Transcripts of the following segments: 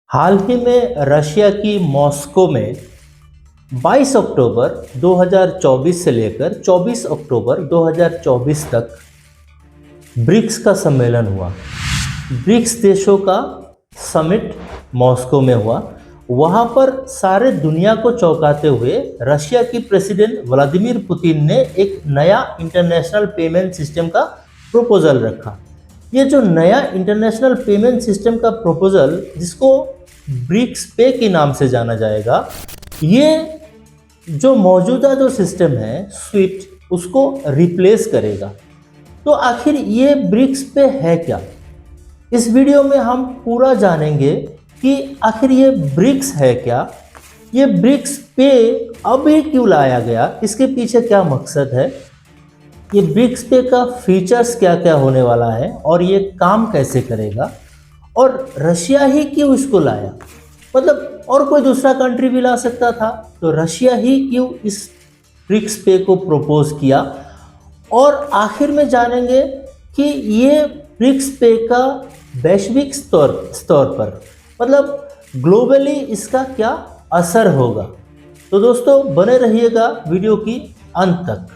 हाल ही में रशिया की मॉस्को में 22 अक्टूबर 2024 से लेकर 24 अक्टूबर 2024 तक ब्रिक्स का सम्मेलन हुआ। ब्रिक्स देशों का समिट मॉस्को में हुआ। वहां पर सारे दुनिया को चौंकाते हुए रशिया की प्रेसिडेंट व्लादिमीर पुतिन ने एक नया इंटरनेशनल पेमेंट सिस्टम का प्रपोजल रखा। ये जो नया इंटरनेशनल पेमेंट सिस्टम का प्रपोजल, जिसको ब्रिक्स पे के नाम से जाना जाएगा, ये जो मौजूदा जो सिस्टम है स्विफ्ट, उसको रिप्लेस करेगा। तो आखिर ये ब्रिक्स पे है क्या? इस वीडियो में हम पूरा जानेंगे कि आखिर ये ब्रिक्स है क्या, ये ब्रिक्स पे अभी क्यों लाया गया, इसके पीछे क्या मकसद है, ये ब्रिक्स पे का फीचर्स क्या क्या होने वाला है और ये काम कैसे करेगा, और रशिया ही क्यों इसको लाया। मतलब और कोई दूसरा कंट्री भी ला सकता था, तो रशिया ही क्यों इस ब्रिक्स पे को प्रपोज किया। और आखिर में जानेंगे कि ये ब्रिक्स पे का वैश्विक स्तर पर, मतलब ग्लोबली इसका क्या असर होगा। तो दोस्तों बने रहिएगा वीडियो की अंत तक।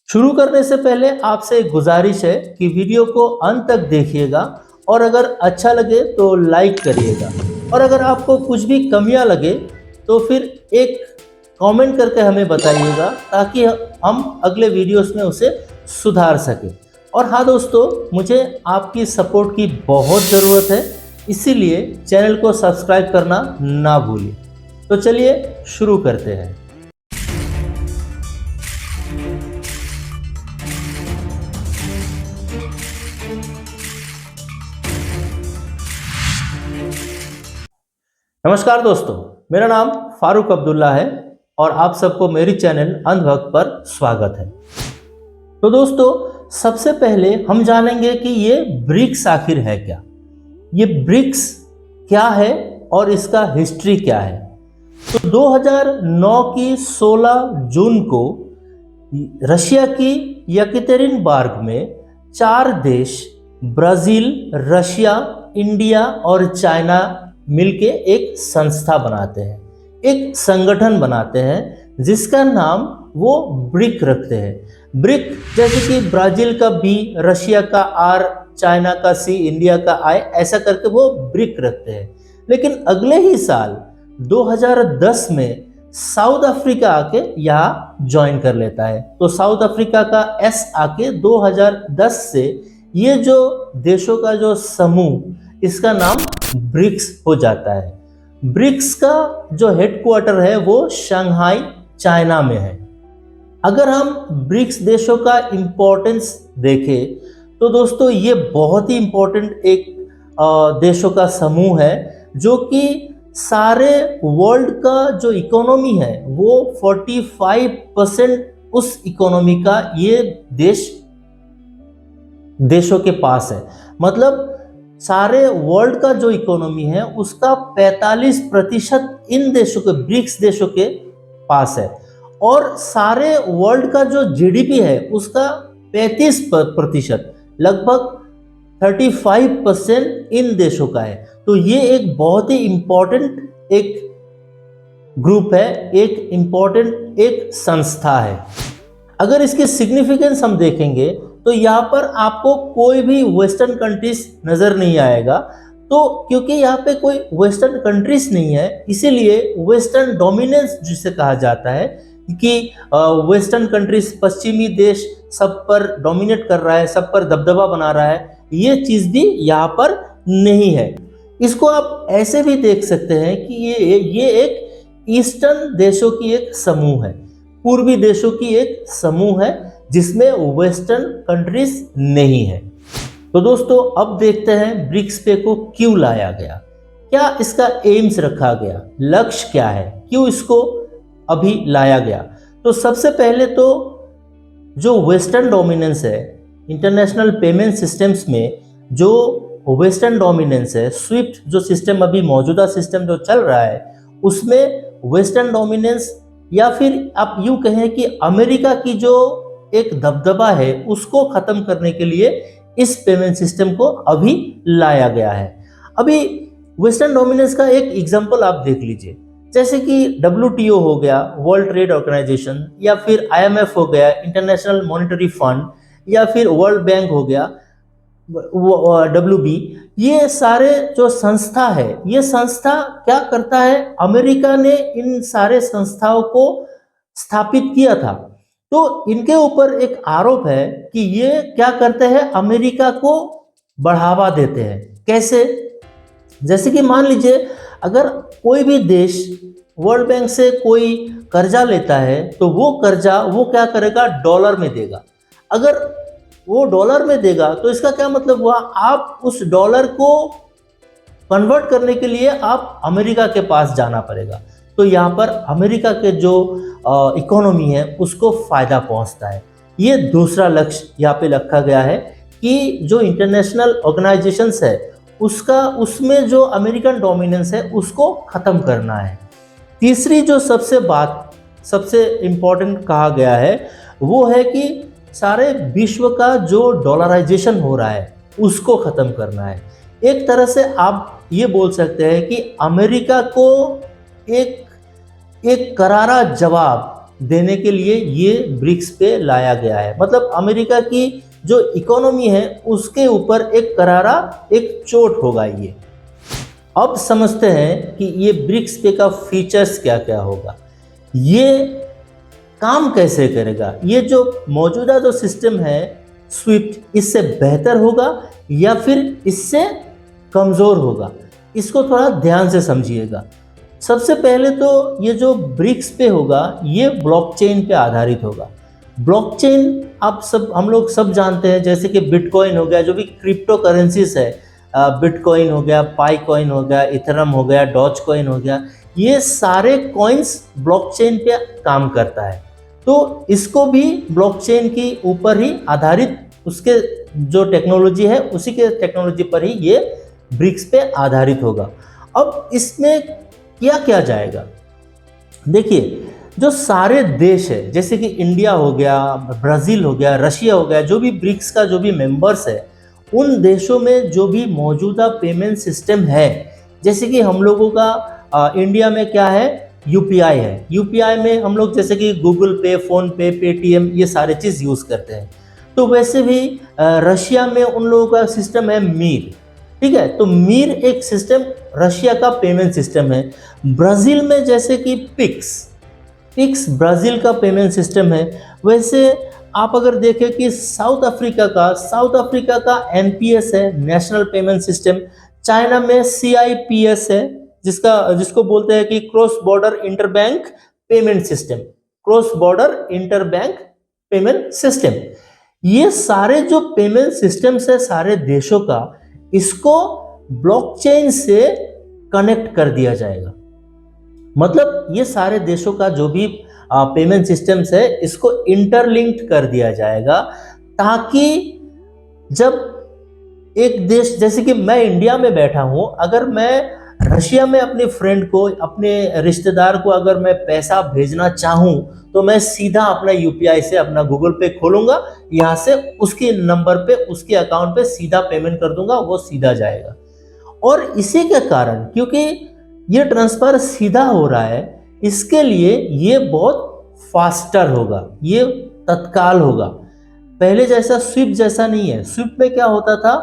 शुरू करने से पहले आपसे एक गुजारिश है कि वीडियो को अंत तक देखिएगा और अगर अच्छा लगे तो लाइक करिएगा, और अगर आपको कुछ भी कमियां लगे तो फिर एक कमेंट करके हमें बताइएगा ताकि हम अगले वीडियोस में उसे सुधार सकें। और हाँ दोस्तों, मुझे आपकी सपोर्ट की बहुत ज़रूरत है, इसीलिए चैनल को सब्सक्राइब करना ना भूलिए। तो चलिए शुरू करते हैं। नमस्कार दोस्तों, मेरा नाम फारूक अब्दुल्ला है और आप सबको मेरी चैनल अंधभक्त पर स्वागत है। तो दोस्तों सबसे पहले हम जानेंगे कि ये ब्रिक्स आखिर है क्या, ये ब्रिक्स क्या है और इसका हिस्ट्री क्या है। तो 2009 की 16 जून को रशिया की यकेतेरिनबर्ग में 4 देश, ब्राज़ील, रशिया, इंडिया और चाइना मिलके एक संस्था बनाते हैं, एक संगठन बनाते हैं, जिसका नाम वो ब्रिक रखते हैं। ब्रिक जैसे कि ब्राजील का बी, रशिया का आर, चाइना का सी, इंडिया का आई, ऐसा करके वो ब्रिक रखते हैं। लेकिन अगले ही साल 2010 में साउथ अफ्रीका आके यहाँ ज्वाइन कर लेता है। तो साउथ अफ्रीका का एस आके 2010 से ये जो देशों का जो समूह, इसका नाम ब्रिक्स हो जाता है। ब्रिक्स का जो हेडक्वार्टर है वो शंघाई, चाइना में है। अगर हम ब्रिक्स देशों का इंपॉर्टेंस देखें तो दोस्तों ये बहुत ही इंपॉर्टेंट एक देशों का समूह है, जो कि सारे वर्ल्ड का जो इकोनॉमी है वो 45% उस इकोनॉमी का ये देशों के पास है। मतलब सारे वर्ल्ड का जो इकोनॉमी है उसका 45% इन देशों के, ब्रिक्स देशों के पास है। और सारे वर्ल्ड का जो जीडीपी है उसका 35%, लगभग 35% इन देशों का है। तो ये एक बहुत ही इंपॉर्टेंट एक ग्रुप है, एक इंपॉर्टेंट एक संस्था है। अगर इसकी सिग्निफिकेंस हम देखेंगे तो यहाँ पर आपको कोई भी वेस्टर्न कंट्रीज नजर नहीं आएगा। तो क्योंकि यहाँ पे कोई वेस्टर्न कंट्रीज नहीं है, इसीलिए वेस्टर्न डोमिनेंस जिसे कहा जाता है कि वेस्टर्न कंट्रीज, पश्चिमी देश सब पर डोमिनेट कर रहा है, सब पर दबदबा बना रहा है, ये चीज भी यहाँ पर नहीं है। इसको आप ऐसे भी देख सकते हैं कि ये एक ईस्टर्न देशों की एक समूह है, पूर्वी देशों की एक समूह है, जिसमें वेस्टर्न कंट्रीज नहीं है। तो दोस्तों अब देखते हैं ब्रिक्स पे को क्यों लाया गया, क्या इसका एम्स रखा गया, लक्ष्य क्या है, क्यों इसको अभी लाया गया। तो सबसे पहले तो जो वेस्टर्न डोमिनेंस है इंटरनेशनल पेमेंट सिस्टम्स में, जो वेस्टर्न डोमिनेंस है, स्विफ्ट जो सिस्टम अभी मौजूदा सिस्टम जो चल रहा है, उसमें वेस्टर्न डोमिनेंस या फिर आप यूं कहें कि अमेरिका की जो एक दबदबा है उसको खत्म करने के लिए इस पेमेंट सिस्टम को अभी लाया गया है। अभी वेस्टर्न डोमिनेंस का एक एग्जांपल आप देख लीजिए, जैसे कि WTO हो गया, वर्ल्ड ट्रेड ऑर्गेनाइजेशन, या फिर IMF हो गया, इंटरनेशनल मॉनेटरी फंड, या फिर वर्ल्ड बैंक हो गया, WB। ये सारे जो संस्था है, ये संस्था क्या करता है, अमेरिका ने इन सारे संस्थाओं को स्थापित किया था। तो इनके ऊपर एक आरोप है कि ये क्या करते हैं, अमेरिका को बढ़ावा देते हैं। कैसे? जैसे कि मान लीजिए, अगर कोई भी देश वर्ल्ड बैंक से कोई कर्जा लेता है तो वो कर्जा वो क्या करेगा, डॉलर में देगा। अगर वो डॉलर में देगा तो इसका क्या मतलब हुआ, आप उस डॉलर को कन्वर्ट करने के लिए आप अमेरिका के पास जाना पड़ेगा। तो यहाँ पर अमेरिका के जो इकोनॉमी है उसको फायदा पहुंचता है। ये दूसरा लक्ष्य यहाँ पे रखा गया है कि जो इंटरनेशनल ऑर्गेनाइजेशंस है उसमें जो अमेरिकन डोमिनेंस है उसको खत्म करना है। तीसरी जो सबसे इम्पोर्टेंट कहा गया है वो है कि सारे विश्व का जो डॉलराइजेशन हो रहा है उसको खत्म करना है। एक तरह से आप ये बोल सकते हैं कि अमेरिका को एक करारा जवाब देने के लिए ये ब्रिक्स पे लाया गया है। मतलब अमेरिका की जो इकोनॉमी है उसके ऊपर एक करारा एक चोट होगा ये। अब समझते हैं कि ये ब्रिक्स पे का फीचर्स क्या क्या होगा, ये काम कैसे करेगा, ये जो मौजूदा जो सिस्टम है स्विफ्ट, इससे बेहतर होगा या फिर इससे कमज़ोर होगा, इसको थोड़ा ध्यान से समझिएगा। सबसे पहले तो ये जो ब्रिक्स पे होगा ये ब्लॉकचेन पे आधारित होगा। ब्लॉकचेन हम लोग सब जानते हैं, जैसे कि बिटकॉइन हो गया, जो भी क्रिप्टो करेंसीज है, बिटकॉइन हो गया, पाई कॉइन हो गया, इथेरियम हो गया, डॉज कॉइन हो गया, ये सारे कॉइन्स ब्लॉकचेन पे काम करता है। तो इसको भी ब्लॉकचेन के ऊपर ही आधारित, उसके जो टेक्नोलॉजी है उसी के टेक्नोलॉजी पर ही ये ब्रिक्स पे आधारित होगा। अब इसमें किया क्या जाएगा, देखिए जो सारे देश है जैसे कि इंडिया हो गया, ब्राज़ील हो गया, रशिया हो गया, जो भी ब्रिक्स का जो भी मेंबर्स है, उन देशों में जो भी मौजूदा पेमेंट सिस्टम है, जैसे कि हम लोगों का इंडिया में क्या है, यूपीआई है। यूपीआई में हम लोग जैसे कि गूगल पे, फोन पे, पेटीएम, ये सारे चीज़ यूज़ करते हैं। तो वैसे भी रशिया में उन लोगों का सिस्टम है मीर, ठीक है। तो मीर एक सिस्टम रशिया का पेमेंट सिस्टम है। ब्राज़ील में जैसे कि पिक्स ब्राज़ील का पेमेंट सिस्टम है। वैसे आप अगर देखें कि साउथ अफ्रीका का एनपीएस है, नेशनल पेमेंट सिस्टम। चाइना में सीआईपीएस है, जिसको बोलते हैं कि cross border interbank payment system. ये सारे जो पेमेंट सिस्टम्स है सारे देशों का, इसको ब्लॉकचेन से कनेक्ट कर दिया जाएगा। मतलब ये सारे देशों का जो भी पेमेंट सिस्टम्स है इसको इंटरलिंक्ड कर दिया जाएगा, ताकि जब एक देश, जैसे कि मैं इंडिया में बैठा हूं, अगर मैं रशिया में अपने फ्रेंड को, अपने रिश्तेदार को अगर मैं पैसा भेजना चाहूं तो मैं सीधा अपना यूपीआई से अपना गूगल पे खोलूंगा, यहां से उसके नंबर पे, उसके अकाउंट पे सीधा पेमेंट कर दूंगा, वो सीधा जाएगा। और इसी के कारण, क्योंकि ये ट्रांसफर सीधा हो रहा है, इसके लिए ये बहुत फास्टर होगा, ये तत्काल होगा। पहले जैसा स्विफ्ट जैसा नहीं है। स्विफ्ट में क्या होता था,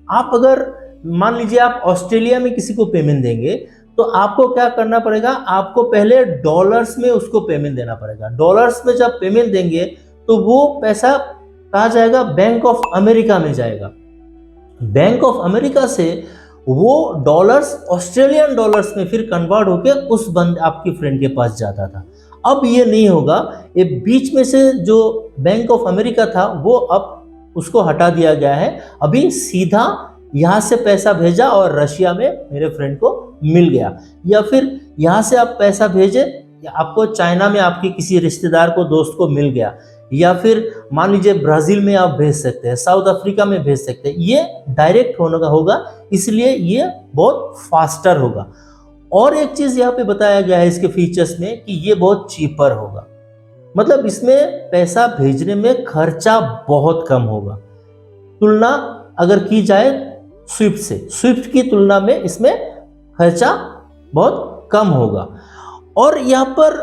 आप अगर मान लीजिए आप ऑस्ट्रेलिया में किसी को पेमेंट देंगे तो आपको क्या करना पड़ेगा, आपको पहले डॉलर्स में उसको पेमेंट देना पड़ेगा। डॉलर्स में जब पेमेंट देंगे तो वो पैसा कहाँ जाएगा, बैंक ऑफ अमेरिका में जाएगा। बैंक ऑफ अमेरिका से वो डॉलर्स ऑस्ट्रेलियन डॉलर्स में फिर कन्वर्ट होकर उस बंदे आपकी फ्रेंड के पास जाता था। अब ये नहीं होगा, ये बीच में से जो बैंक ऑफ अमेरिका था वो अब उसको हटा दिया गया है। अभी सीधा यहाँ से पैसा भेजा और रशिया में मेरे फ्रेंड को मिल गया, या फिर यहाँ से आप पैसा भेजे, आपको चाइना में आपके किसी रिश्तेदार को, दोस्त को मिल गया, या फिर मान लीजिए ब्राज़ील में आप भेज सकते हैं, साउथ अफ्रीका में भेज सकते हैं। ये डायरेक्ट होने का होगा, इसलिए ये बहुत फास्टर होगा। और एक चीज़ यहाँ पे बताया गया है इसके फीचर्स में कि ये बहुत चीपर होगा। मतलब इसमें पैसा भेजने में खर्चा बहुत कम होगा, तुलना अगर की जाए स्विफ्ट से। स्विफ्ट की तुलना में इसमें खर्चा बहुत कम होगा। और यहाँ पर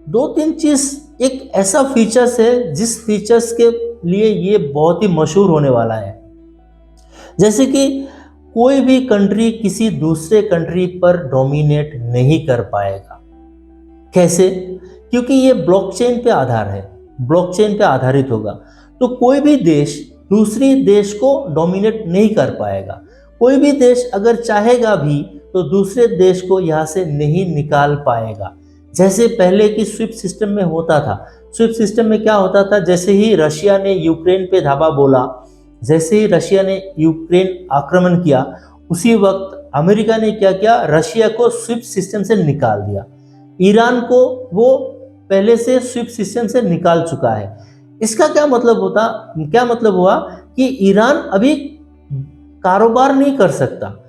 2-3 चीज़, एक ऐसा फीचर्स है जिस फीचर्स के लिए ये बहुत ही मशहूर होने वाला है। जैसे कि कोई भी कंट्री किसी दूसरे कंट्री पर डोमिनेट नहीं कर पाएगा। कैसे? क्योंकि ये ब्लॉकचेन पे आधार है, ब्लॉकचेन पे आधारित होगा। तो कोई भी देश दूसरी देश को डोमिनेट नहीं कर पाएगा। कोई भी देश अगर चाहेगा भी तो दूसरे देश को यहाँ से नहीं निकाल पाएगा। जैसे पहले की स्विफ्ट सिस्टम में होता था। स्विफ्ट सिस्टम में क्या होता था, जैसे ही रशिया ने यूक्रेन पे धावा बोला, जैसे ही रशिया ने यूक्रेन आक्रमण किया, उसी वक्त अमेरिका ने क्या किया, रशिया को स्विफ्ट सिस्टम से निकाल दिया। ईरान को वो पहले से स्विफ्ट सिस्टम से निकाल चुका है। इसका क्या मतलब हुआ कि ईरान अभी कारोबार नहीं कर सकता,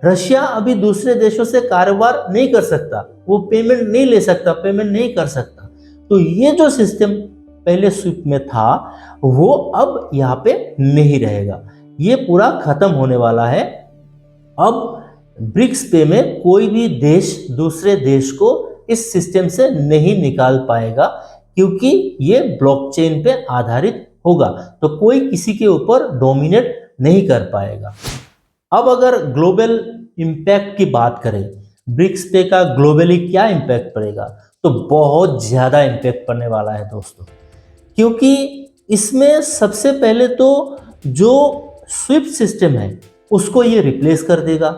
रशिया अभी दूसरे देशों से कारोबार नहीं कर सकता, वो पेमेंट नहीं ले सकता, पेमेंट नहीं कर सकता। तो ये जो सिस्टम पहले स्विफ्ट में था वो अब यहाँ पे नहीं रहेगा, ये पूरा खत्म होने वाला है। अब ब्रिक्स पे में कोई भी देश दूसरे देश को इस सिस्टम से नहीं निकाल पाएगा, क्योंकि ये ब्लॉकचेन पे आधारित होगा। तो कोई किसी के ऊपर डोमिनेट नहीं कर पाएगा। अब अगर ग्लोबल इम्पैक्ट की बात करें, ब्रिक्स पे का ग्लोबली क्या इम्पैक्ट पड़ेगा, तो बहुत ज़्यादा इम्पैक्ट पड़ने वाला है दोस्तों। क्योंकि इसमें सबसे पहले तो जो स्विफ्ट सिस्टम है उसको ये रिप्लेस कर देगा,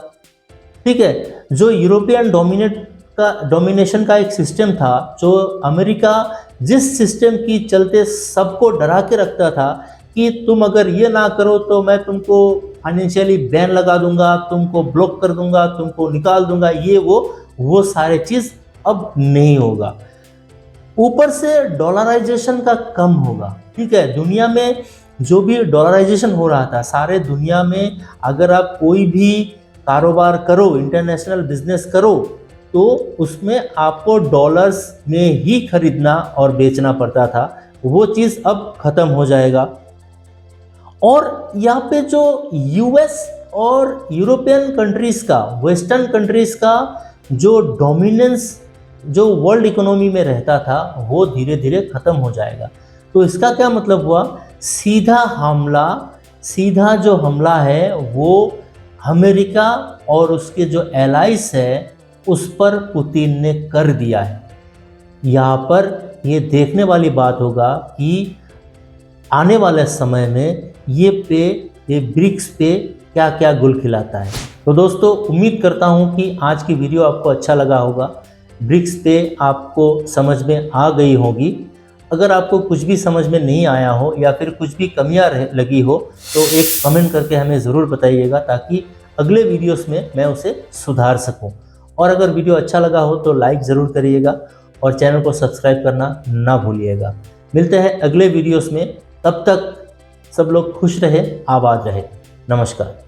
ठीक है। जो यूरोपियन डोमिनेशन का एक सिस्टम था, जो अमेरिका जिस सिस्टम की चलते सबको डरा के रखता था कि तुम अगर ये ना करो तो मैं तुमको फाइनेंशियली बैन लगा दूंगा, तुमको ब्लॉक कर दूंगा, तुमको निकाल दूंगा, ये वो सारे चीज़ अब नहीं होगा। ऊपर से डॉलराइजेशन का कम होगा, ठीक है। दुनिया में जो भी डॉलराइजेशन हो रहा था, सारे दुनिया में अगर आप कोई भी कारोबार करो, इंटरनेशनल बिजनेस करो, तो उसमें आपको डॉलर्स में ही खरीदना और बेचना पड़ता था। वो चीज़ अब ख़त्म हो जाएगा। और यहाँ पे जो यूएस और यूरोपियन कंट्रीज़ का, वेस्टर्न कंट्रीज़ का जो डोमिनेंस जो वर्ल्ड इकोनॉमी में रहता था, वो धीरे धीरे ख़त्म हो जाएगा। तो इसका क्या मतलब हुआ, सीधा जो हमला है वो अमेरिका और उसके जो एलाइज है उस पर पुतिन ने कर दिया है। यहाँ पर ये देखने वाली बात होगा कि आने वाले समय में ये ब्रिक्स पे क्या क्या गुल खिलाता है। तो दोस्तों, उम्मीद करता हूँ कि आज की वीडियो आपको अच्छा लगा होगा, ब्रिक्स पे आपको समझ में आ गई होगी। अगर आपको कुछ भी समझ में नहीं आया हो या फिर कुछ भी कमियां लगी हो तो एक कमेंट करके हमें ज़रूर बताइएगा, ताकि अगले वीडियोस में मैं उसे सुधार सकूं। और अगर वीडियो अच्छा लगा हो तो लाइक ज़रूर करिएगा और चैनल को सब्सक्राइब करना ना भूलिएगा। मिलते हैं अगले वीडियोस में, तब तक सब लोग खुश रहे, आबाद रहे। नमस्कार।